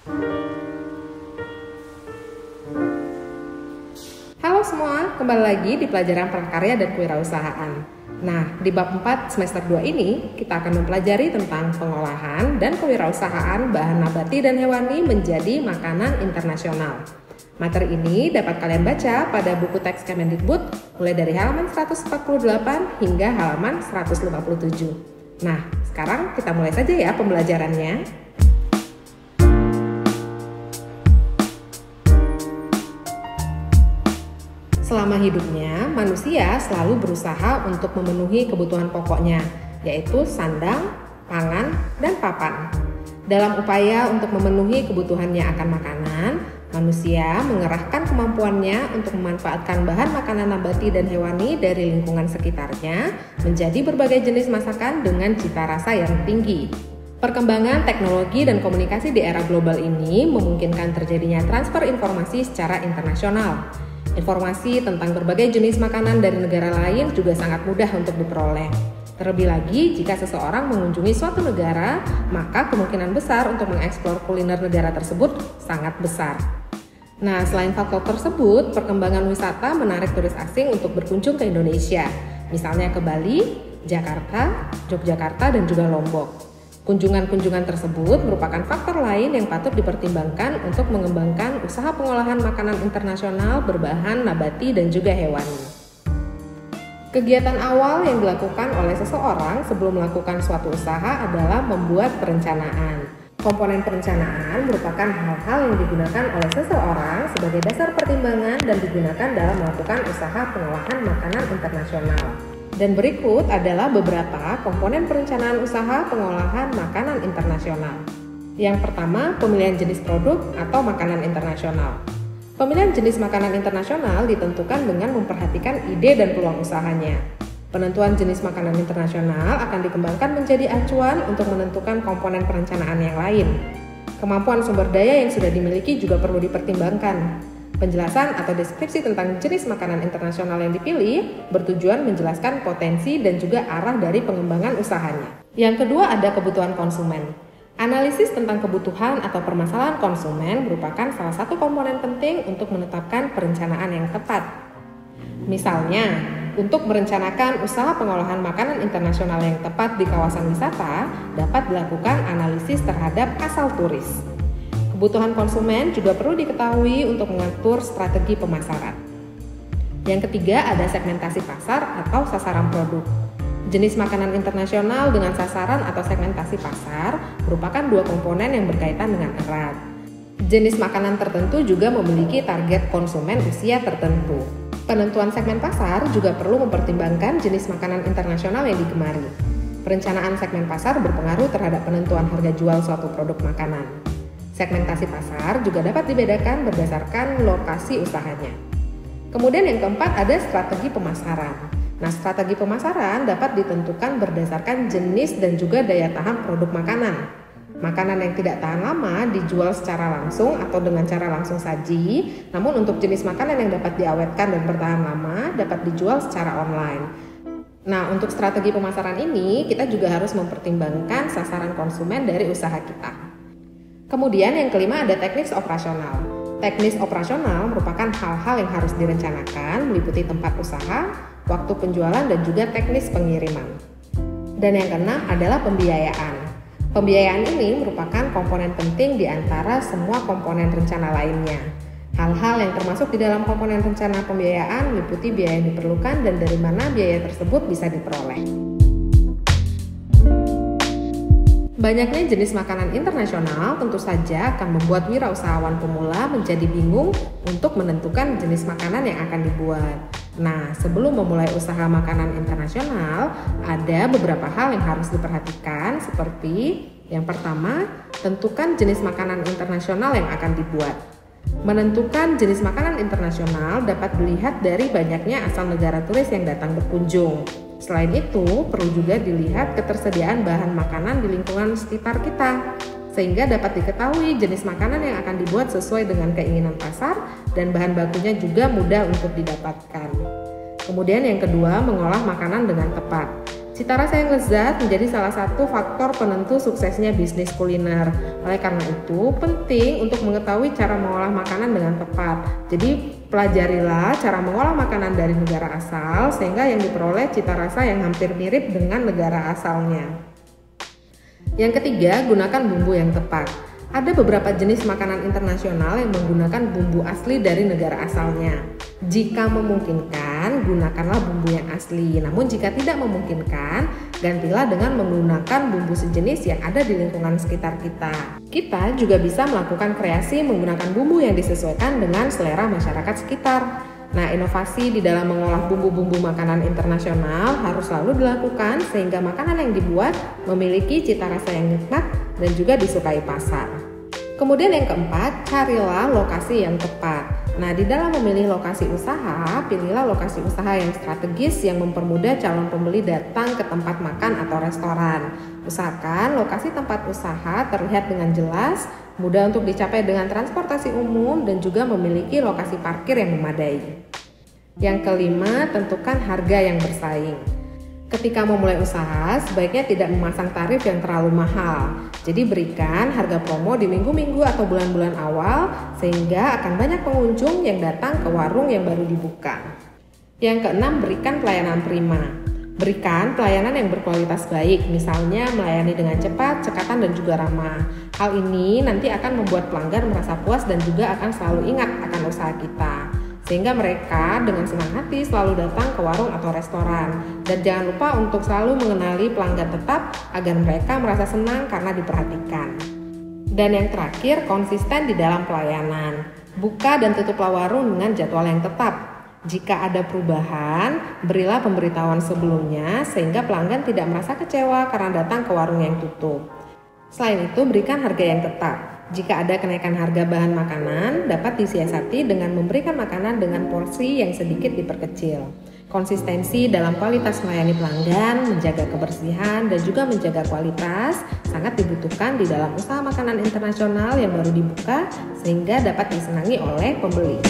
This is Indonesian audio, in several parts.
Halo semua, kembali lagi di pelajaran prakarya dan kewirausahaan. Nah, di bab 4 semester 2 ini, kita akan mempelajari tentang pengolahan dan kewirausahaan bahan nabati dan hewani menjadi makanan internasional. Materi ini dapat kalian baca pada buku teks Kemendikbud mulai dari halaman 148 hingga halaman 157. Nah, sekarang kita mulai saja ya pembelajarannya. Selama hidupnya, manusia selalu berusaha untuk memenuhi kebutuhan pokoknya, yaitu sandang, pangan, dan papan. Dalam upaya untuk memenuhi kebutuhannya akan makanan, manusia mengerahkan kemampuannya untuk memanfaatkan bahan makanan nabati dan hewani dari lingkungan sekitarnya menjadi berbagai jenis masakan dengan cita rasa yang tinggi. Perkembangan teknologi dan komunikasi di era global ini memungkinkan terjadinya transfer informasi secara internasional. Informasi tentang berbagai jenis makanan dari negara lain juga sangat mudah untuk diperoleh. Terlebih lagi, jika seseorang mengunjungi suatu negara, maka kemungkinan besar untuk mengeksplor kuliner negara tersebut sangat besar. Nah, selain faktor tersebut, perkembangan wisata menarik turis asing untuk berkunjung ke Indonesia, misalnya ke Bali, Jakarta, Yogyakarta, dan juga Lombok. Kunjungan-kunjungan tersebut merupakan faktor lain yang patut dipertimbangkan untuk mengembangkan usaha pengolahan makanan internasional berbahan nabati dan juga hewani. Kegiatan awal yang dilakukan oleh seseorang sebelum melakukan suatu usaha adalah membuat perencanaan. Komponen perencanaan merupakan hal-hal yang digunakan oleh seseorang sebagai dasar pertimbangan dan digunakan dalam melakukan usaha pengolahan makanan internasional. Dan berikut adalah beberapa komponen perencanaan usaha pengolahan makanan internasional. Yang pertama, pemilihan jenis produk atau makanan internasional. Pemilihan jenis makanan internasional ditentukan dengan memperhatikan ide dan peluang usahanya. Penentuan jenis makanan internasional akan dikembangkan menjadi acuan untuk menentukan komponen perencanaan yang lain. Kemampuan sumber daya yang sudah dimiliki juga perlu dipertimbangkan. Penjelasan atau deskripsi tentang jenis makanan internasional yang dipilih bertujuan menjelaskan potensi dan juga arah dari pengembangan usahanya. Yang kedua ada kebutuhan konsumen. Analisis tentang kebutuhan atau permasalahan konsumen merupakan salah satu komponen penting untuk menetapkan perencanaan yang tepat. Misalnya, untuk merencanakan usaha pengolahan makanan internasional yang tepat di kawasan wisata dapat dilakukan analisis terhadap asal turis. Kebutuhan konsumen juga perlu diketahui untuk mengatur strategi pemasaran. Yang ketiga ada segmentasi pasar atau sasaran produk. Jenis makanan internasional dengan sasaran atau segmentasi pasar merupakan dua komponen yang berkaitan dengan erat. Jenis makanan tertentu juga memiliki target konsumen usia tertentu. Penentuan segmen pasar juga perlu mempertimbangkan jenis makanan internasional yang digemari. Perencanaan segmen pasar berpengaruh terhadap penentuan harga jual suatu produk makanan. Segmentasi pasar juga dapat dibedakan berdasarkan lokasi usahanya. Kemudian yang keempat ada strategi pemasaran. Nah, strategi pemasaran dapat ditentukan berdasarkan jenis dan juga daya tahan produk makanan. Makanan yang tidak tahan lama dijual secara langsung atau dengan cara langsung saji, namun untuk jenis makanan yang dapat diawetkan dan bertahan lama dapat dijual secara online. Nah, untuk strategi pemasaran ini kita juga harus mempertimbangkan sasaran konsumen dari usaha kita. Kemudian yang kelima ada teknis operasional. Teknis operasional merupakan hal-hal yang harus direncanakan meliputi tempat usaha, waktu penjualan dan juga teknis pengiriman. Dan yang keenam adalah pembiayaan. Pembiayaan ini merupakan komponen penting di antara semua komponen rencana lainnya. Hal-hal yang termasuk di dalam komponen rencana pembiayaan meliputi biaya yang diperlukan dan dari mana biaya tersebut bisa diperoleh. Banyaknya jenis makanan internasional tentu saja akan membuat wirausahawan pemula menjadi bingung untuk menentukan jenis makanan yang akan dibuat. Nah, sebelum memulai usaha makanan internasional, ada beberapa hal yang harus diperhatikan seperti yang pertama, tentukan jenis makanan internasional yang akan dibuat. Menentukan jenis makanan internasional dapat dilihat dari banyaknya asal negara turis yang datang berkunjung. Selain itu, perlu juga dilihat ketersediaan bahan makanan di lingkungan sekitar kita, sehingga dapat diketahui jenis makanan yang akan dibuat sesuai dengan keinginan pasar dan bahan bakunya juga mudah untuk didapatkan. Kemudian yang kedua, mengolah makanan dengan tepat. Cita rasa yang lezat menjadi salah satu faktor penentu suksesnya bisnis kuliner. Oleh karena itu, penting untuk mengetahui cara mengolah makanan dengan tepat. Jadi, pelajarilah cara mengolah makanan dari negara asal sehingga yang diperoleh cita rasa yang hampir mirip dengan negara asalnya. Yang ketiga, gunakan bumbu yang tepat. Ada beberapa jenis makanan internasional yang menggunakan bumbu asli dari negara asalnya. Jika memungkinkan, gunakanlah bumbu yang asli. Namun jika tidak memungkinkan, gantilah dengan menggunakan bumbu sejenis yang ada di lingkungan sekitar kita. Kita juga bisa melakukan kreasi menggunakan bumbu yang disesuaikan dengan selera masyarakat sekitar. Nah, inovasi di dalam mengolah bumbu-bumbu makanan internasional harus selalu dilakukan sehingga makanan yang dibuat memiliki cita rasa yang nikmat dan juga disukai pasar. Kemudian yang keempat, carilah lokasi yang tepat. Nah, di dalam memilih lokasi usaha, pilihlah lokasi usaha yang strategis yang mempermudah calon pembeli datang ke tempat makan atau restoran. Usahakan lokasi tempat usaha terlihat dengan jelas, mudah untuk dicapai dengan transportasi umum, dan juga memiliki lokasi parkir yang memadai. Yang kelima, tentukan harga yang bersaing. Ketika memulai usaha, sebaiknya tidak memasang tarif yang terlalu mahal. Jadi berikan harga promo di minggu-minggu atau bulan-bulan awal sehingga akan banyak pengunjung yang datang ke warung yang baru dibuka. Yang keenam, berikan pelayanan prima. Berikan pelayanan yang berkualitas baik, misalnya melayani dengan cepat, cekatan, dan juga ramah. Hal ini nanti akan membuat pelanggan merasa puas dan juga akan selalu ingat akan usaha kita. Sehingga mereka dengan senang hati selalu datang ke warung atau restoran. Dan jangan lupa untuk selalu mengenali pelanggan tetap agar mereka merasa senang karena diperhatikan. Dan yang terakhir, konsisten di dalam pelayanan. Buka dan tutuplah warung dengan jadwal yang tetap. Jika ada perubahan, berilah pemberitahuan sebelumnya sehingga pelanggan tidak merasa kecewa karena datang ke warung yang tutup. Selain itu, berikan harga yang tetap. Jika ada kenaikan harga bahan makanan, dapat disiasati dengan memberikan makanan dengan porsi yang sedikit diperkecil. Konsistensi dalam kualitas melayani pelanggan, menjaga kebersihan, dan juga menjaga kualitas sangat dibutuhkan di dalam usaha makanan internasional yang baru dibuka sehingga dapat disenangi oleh pembeli.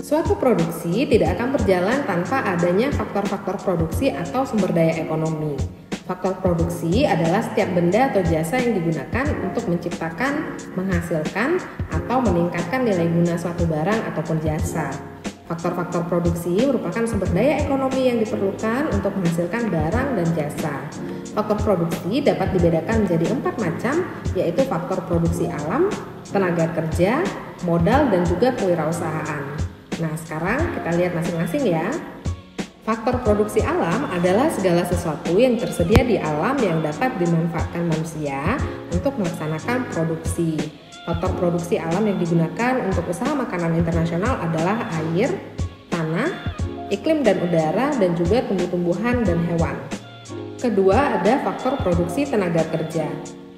Suatu produksi tidak akan berjalan tanpa adanya faktor-faktor produksi atau sumber daya ekonomi. Faktor produksi adalah setiap benda atau jasa yang digunakan untuk menciptakan, menghasilkan, atau meningkatkan nilai guna suatu barang ataupun jasa. Faktor-faktor produksi merupakan sumber daya ekonomi yang diperlukan untuk menghasilkan barang dan jasa. Faktor produksi dapat dibedakan menjadi 4 macam, yaitu faktor produksi alam, tenaga kerja, modal, dan juga kewirausahaan. Nah, sekarang kita lihat masing-masing ya. Faktor produksi alam adalah segala sesuatu yang tersedia di alam yang dapat dimanfaatkan manusia untuk melaksanakan produksi. Faktor produksi alam yang digunakan untuk usaha makanan internasional adalah air, tanah, iklim dan udara, dan juga tumbuh-tumbuhan dan hewan. Kedua, ada faktor produksi tenaga kerja.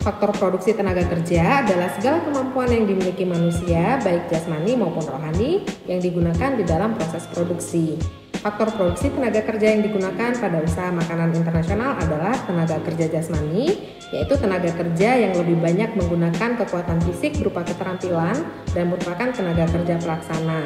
Faktor produksi tenaga kerja adalah segala kemampuan yang dimiliki manusia, baik jasmani maupun rohani, yang digunakan di dalam proses produksi. Faktor produksi tenaga kerja yang digunakan pada usaha makanan internasional adalah tenaga kerja jasmani, yaitu tenaga kerja yang lebih banyak menggunakan kekuatan fisik berupa keterampilan dan merupakan tenaga kerja pelaksana.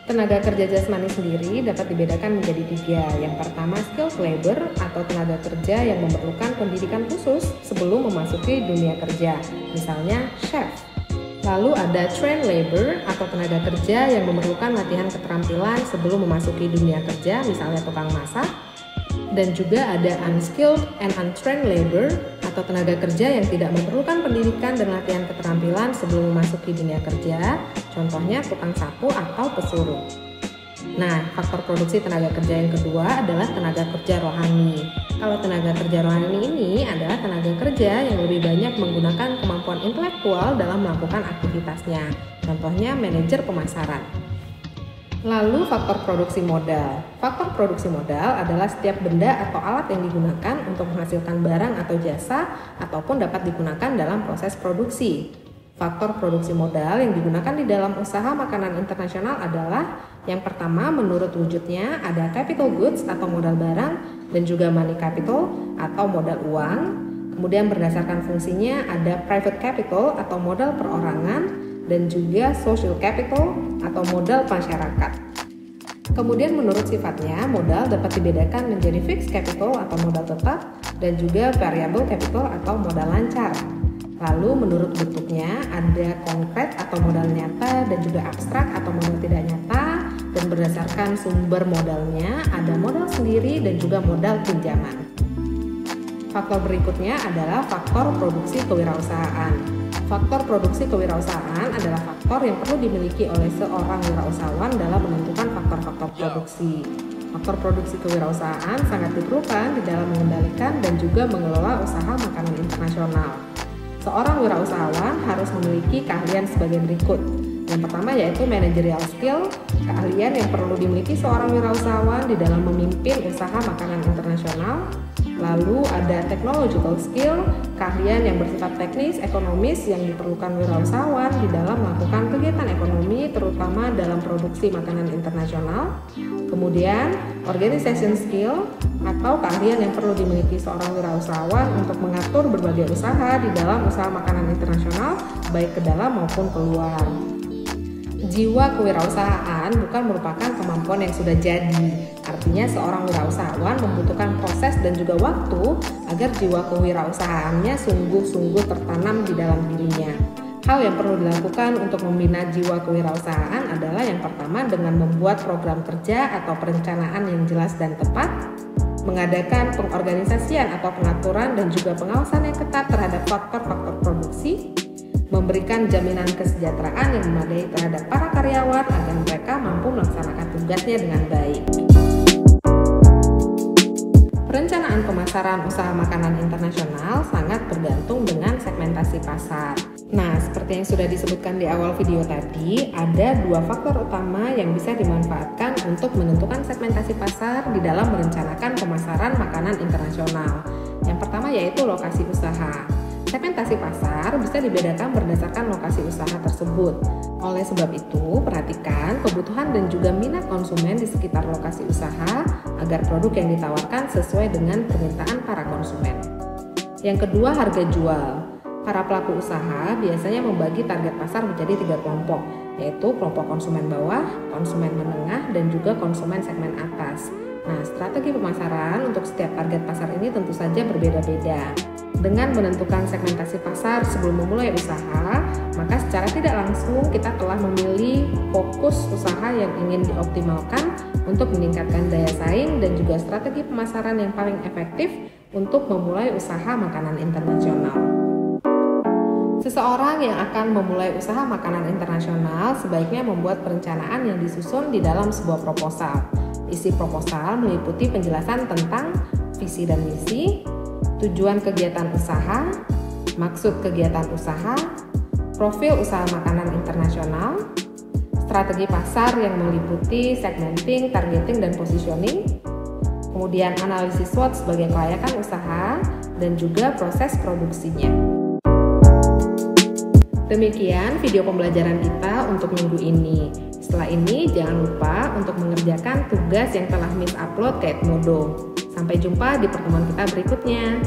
Tenaga kerja jasmani sendiri dapat dibedakan menjadi 3. Yang pertama, skilled labor atau tenaga kerja yang memerlukan pendidikan khusus sebelum memasuki dunia kerja, misalnya chef. Lalu ada trained labor atau tenaga kerja yang memerlukan latihan keterampilan sebelum memasuki dunia kerja, misalnya tukang masak. Dan juga ada unskilled and untrained labor atau tenaga kerja yang tidak memerlukan pendidikan dan latihan keterampilan sebelum memasuki dunia kerja, contohnya tukang sapu atau pesuruh. Nah, faktor produksi tenaga kerja yang kedua adalah tenaga kerja rohani. Kalau tenaga kerja rohani ini adalah tenaga kerja yang lebih banyak menggunakan kemampuan intelektual dalam melakukan aktivitasnya, contohnya manajer pemasaran. Lalu faktor produksi modal. Faktor produksi modal adalah setiap benda atau alat yang digunakan untuk menghasilkan barang atau jasa ataupun dapat digunakan dalam proses produksi. Faktor produksi modal yang digunakan di dalam usaha makanan internasional adalah yang pertama, menurut wujudnya ada capital goods atau modal barang dan juga money capital atau modal uang. Kemudian berdasarkan fungsinya ada private capital atau modal perorangan dan juga social capital atau modal masyarakat. Kemudian menurut sifatnya, modal dapat dibedakan menjadi fixed capital atau modal tetap dan juga variable capital atau modal lancar. Lalu menurut bentuknya ada konkret atau modal nyata dan juga abstrak atau modal tidak nyata, dan berdasarkan sumber modalnya ada modal sendiri dan juga modal pinjaman. Faktor berikutnya adalah faktor produksi kewirausahaan. Faktor produksi kewirausahaan adalah faktor yang perlu dimiliki oleh seorang wirausahawan dalam menentukan faktor-faktor produksi. Faktor produksi kewirausahaan sangat diperlukan di dalam mengendalikan dan juga mengelola usaha makanan internasional. Seorang wirausahawan harus memiliki keahlian sebagai berikut. Yang pertama yaitu managerial skill, keahlian yang perlu dimiliki seorang wirausahawan di dalam memimpin usaha makanan internasional. Lalu ada technological skill, keahlian yang bersifat teknis, ekonomis yang diperlukan wirausahawan di dalam melakukan kegiatan ekonomi terutama dalam produksi makanan internasional. Kemudian organization skill atau keahlian yang perlu dimiliki seorang wirausahawan untuk mengatur berbagai usaha di dalam usaha makanan internasional baik ke dalam maupun keluar. Jiwa kewirausahaan bukan merupakan kemampuan yang sudah jadi. Artinya seorang wirausahawan membutuhkan proses dan juga waktu agar jiwa kewirausahaannya sungguh-sungguh tertanam di dalam dirinya. Hal yang perlu dilakukan untuk membina jiwa kewirausahaan adalah yang pertama dengan membuat program kerja atau perencanaan yang jelas dan tepat, mengadakan pengorganisasian atau pengaturan dan juga pengawasan yang ketat terhadap faktor-faktor produksi, memberikan jaminan kesejahteraan yang memadai terhadap para karyawan agar mereka mampu melaksanakan tugasnya dengan baik. Perencanaan pemasaran usaha makanan internasional sangat bergantung dengan segmentasi pasar. Nah, seperti yang sudah disebutkan di awal video tadi, ada dua faktor utama yang bisa dimanfaatkan untuk menentukan segmentasi pasar di dalam merencanakan pemasaran makanan internasional. Yang pertama yaitu lokasi usaha. Segmentasi pasar bisa dibedakan berdasarkan lokasi usaha tersebut. Oleh sebab itu, perhatikan kebutuhan dan juga minat konsumen di sekitar lokasi usaha agar produk yang ditawarkan sesuai dengan permintaan para konsumen. Yang kedua, harga jual. Para pelaku usaha biasanya membagi target pasar menjadi 3 kelompok, yaitu kelompok konsumen bawah, konsumen menengah, dan juga konsumen segmen atas. Nah, strategi pemasaran untuk setiap target pasar ini tentu saja berbeda-beda. Dengan menentukan segmentasi pasar sebelum memulai usaha, maka secara tidak langsung kita telah memilih fokus usaha yang ingin dioptimalkan untuk meningkatkan daya saing dan juga strategi pemasaran yang paling efektif untuk memulai usaha makanan internasional. Seseorang yang akan memulai usaha makanan internasional sebaiknya membuat perencanaan yang disusun di dalam sebuah proposal. Isi proposal meliputi penjelasan tentang visi dan misi, tujuan kegiatan usaha, maksud kegiatan usaha, profil usaha makanan internasional, strategi pasar yang meliputi segmenting, targeting, dan positioning, kemudian analisis SWOT sebagai kelayakan usaha, dan juga proses produksinya. Demikian video pembelajaran kita untuk minggu ini. Setelah ini jangan lupa untuk mengerjakan tugas yang telah Miss upload ke Edmodo. Sampai jumpa di pertemuan kita berikutnya.